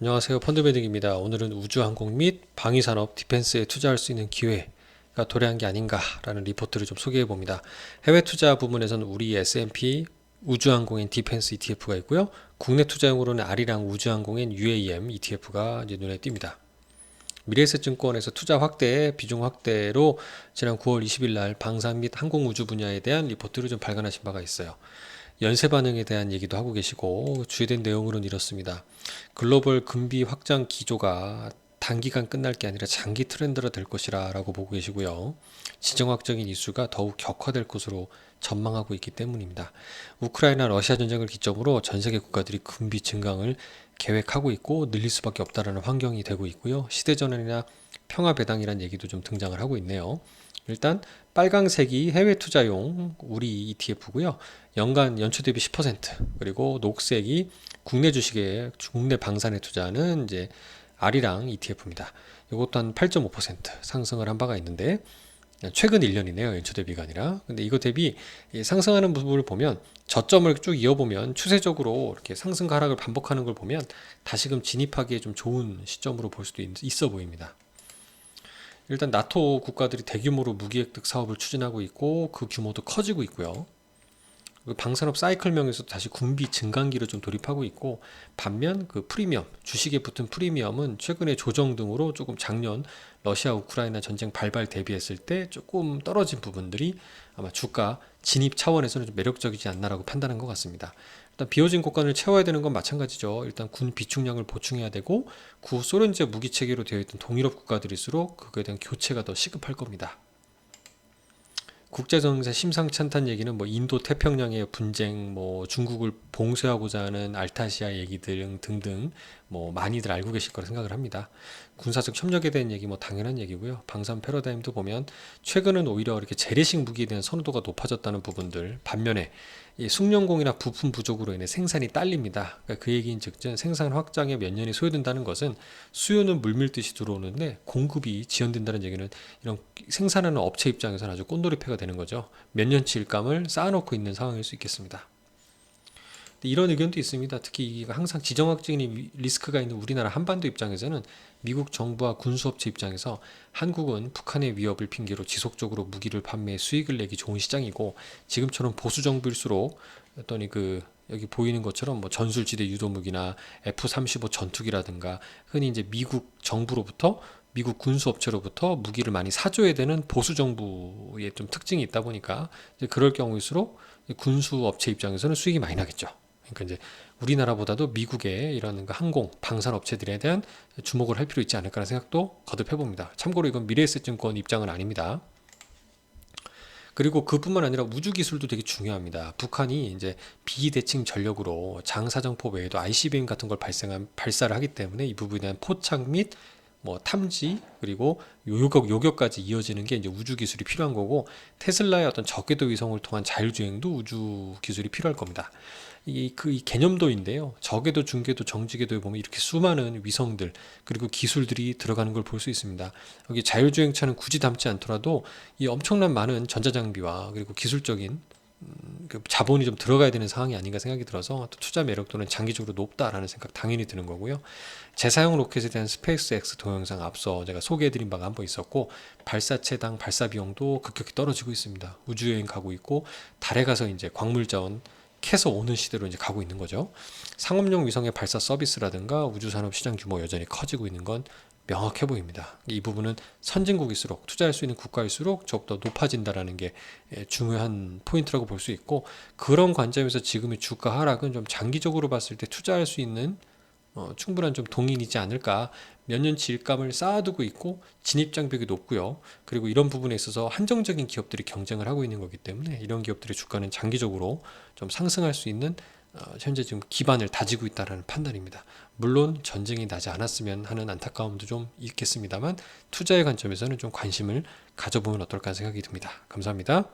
안녕하세요. 펀드매딩입니다. 오늘은 우주항공 및 방위산업 디펜스에 투자할 수 있는 기회가 도래한 게 아닌가라는 리포트를 좀 소개해 봅니다. 해외 투자 부문에서는 우리 S&P 우주항공인 디펜스 ETF가 있고요. 국내 투자용으로는 아리랑 우주항공인 UAM ETF가 이제 눈에 띕니다. 미래에셋증권에서 투자 확대, 비중 확대로 지난 9월 20일 날 방산 및 항공우주 분야에 대한 리포트를 좀 발간하신 바가 있어요. 연쇄 반응에 대한 얘기도 하고 계시고 주된 내용으로는 이렇습니다. 글로벌 금비 확장 기조가 단기간 끝날 게 아니라 장기 트렌드가 될 것이라 라고 보고 계시고요. 지정학적인 이슈가 더욱 격화될 것으로 전망하고 있기 때문입니다. 우크라이나 러시아 전쟁을 기점으로 전 세계 국가들이 금비 증강을 계획하고 있고 늘릴 수밖에 없다라는 환경이 되고 있고요. 시대전환이나 평화배당이란 얘기도 좀 등장을 하고 있네요. 일단 빨강색이 해외 투자용 우리 ETF고요. 연간 연초 대비 10%, 그리고 녹색이 국내 주식에 국내 방산에 투자하는 이제 아리랑 ETF입니다. 이것도 한 8.5% 상승을 한 바가 있는데 최근 1년이네요. 연초 대비가 아니라. 근데 이거 대비 상승하는 부분을 보면 저점을 쭉 이어보면 추세적으로 이렇게 상승과 하락을 반복하는 걸 보면 다시금 진입하기에 좀 좋은 시점으로 볼 수도 있어 보입니다. 일단 나토 국가들이 대규모로 무기 획득 사업을 추진하고 있고 그 규모도 커지고 있고요. 방산업 사이클명에서 다시 군비 증강기를 좀 돌입하고 있고, 반면 그 프리미엄, 주식에 붙은 프리미엄은 최근에 조정 등으로 조금 작년 러시아 우크라이나 전쟁 발발 대비했을 때 조금 떨어진 부분들이 아마 주가 진입 차원에서는 좀 매력적이지 않나라고 판단한 것 같습니다. 일단 비어진 곳간을 채워야 되는 건 마찬가지죠. 일단 군 비축량을 보충해야 되고 구 소련제 무기 체계로 되어 있던 동유럽 국가들일수록 그거에 대한 교체가 더 시급할 겁니다. 국제정세 심상치 않다는 얘기는 뭐 인도 태평양의 분쟁, 뭐 중국을 봉쇄하고자 하는 알타시아 얘기들 등등 뭐 많이들 알고 계실 거라 생각을 합니다. 군사적 협력에 대한 얘기 뭐 당연한 얘기고요. 방산 패러다임도 보면 최근은 오히려 이렇게 재래식 무기에 대한 선호도가 높아졌다는 부분들, 반면에 이 숙련공이나 부품 부족으로 인해 생산이 딸립니다. 그러니까 그 얘기인 즉슨 생산 확장에 몇 년이 소요된다는 것은 수요는 물밀듯이 들어오는데 공급이 지연된다는 얘기는 이런 생산하는 업체 입장에서는 아주 꼰돌이패가 되는 거죠. 몇 년치 일감을 쌓아놓고 있는 상황일 수 있겠습니다. 이런 의견도 있습니다. 특히 항상 지정학적인 리스크가 있는 우리나라 한반도 입장에서는 미국 정부와 군수업체 입장에서 한국은 북한의 위협을 핑계로 지속적으로 무기를 판매해 수익을 내기 좋은 시장이고, 지금처럼 보수 정부일수록 어떤 여기 보이는 것처럼 뭐 전술지대 유도무기나 F-35 전투기라든가 흔히 이제 미국 정부로부터 미국 군수업체로부터 무기를 많이 사줘야 되는 보수 정부의 좀 특징이 있다 보니까 이제 그럴 경우일수록 군수업체 입장에서는 수익이 많이 나겠죠. 그러니까 이제 우리나라보다도 미국의 이런 항공, 방산 업체들에 대한 주목을 할 필요 있지 않을까라는 생각도 거듭해 봅니다. 참고로 이건 미래에셋증권 입장은 아닙니다. 그리고 그뿐만 아니라 우주 기술도 되게 중요합니다. 북한이 이제 비대칭 전력으로 장사정포 외에도 ICBM 같은 걸 발사를 하기 때문에 이 부분에 대한 포착 및 뭐 탐지, 그리고 요격까지 이어지는 게 이제 우주 기술이 필요한 거고, 테슬라의 어떤 저궤도 위성을 통한 자율주행도 우주 기술이 필요할 겁니다. 이 개념도인데요. 저궤도, 중궤도, 정지궤도에 보면 이렇게 수많은 위성들 그리고 기술들이 들어가는 걸 볼 수 있습니다. 여기 자율주행차는 굳이 담지 않더라도 이 엄청난 많은 전자장비와 그리고 기술적인 그 자본이 좀 들어가야 되는 상황이 아닌가 생각이 들어서 또 투자 매력도는 장기적으로 높다라는 생각 당연히 드는 거고요. 재사용 로켓에 대한 스페이스X 동영상 앞서 제가 소개해드린 바가 한 번 있었고, 발사체당 발사 비용도 급격히 떨어지고 있습니다. 우주여행 가고 있고 달에 가서 이제 광물자원 캐서 오는 시대로 이제 가고 있는 거죠. 상업용 위성의 발사 서비스라든가 우주산업 시장 규모 여전히 커지고 있는 건 명확해 보입니다. 이 부분은 선진국일수록 투자할 수 있는 국가일수록 더욱더 높아진다는 게 중요한 포인트라고 볼 수 있고, 그런 관점에서 지금의 주가 하락은 좀 장기적으로 봤을 때 투자할 수 있는 충분한 좀 동인이지 않을까. 몇 년치 일감을 쌓아두고 있고 진입 장벽이 높고요. 그리고 이런 부분에 있어서 한정적인 기업들이 경쟁을 하고 있는 거기 때문에 이런 기업들의 주가는 장기적으로 좀 상승할 수 있는 현재 지금 기반을 다지고 있다는 판단입니다. 물론 전쟁이 나지 않았으면 하는 안타까움도 좀 있겠습니다만 투자의 관점에서는 좀 관심을 가져보면 어떨까 생각이 듭니다. 감사합니다.